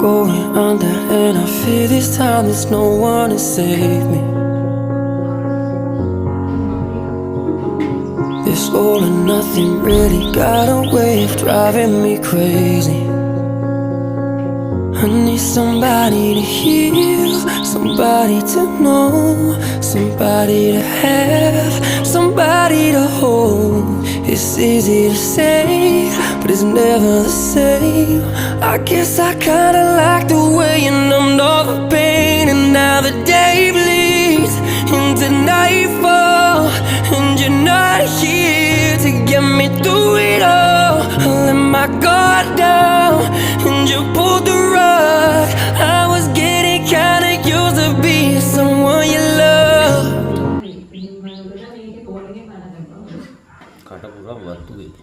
going under, and I fear this time there's no one to save me. This all or nothing really got a way of driving me crazy. I need somebody to heal, somebody to know, somebody to have, somebody to hold. It's easy to say, but it's never the same. I guess I kinda like the way you numbed all the pain, and now the day bleeds into nightfall, and you're not here to get me through it all. I let my guard down, and you pulled the rug. I was getting kinda used to being someone you loved. Kata pura batu gitu.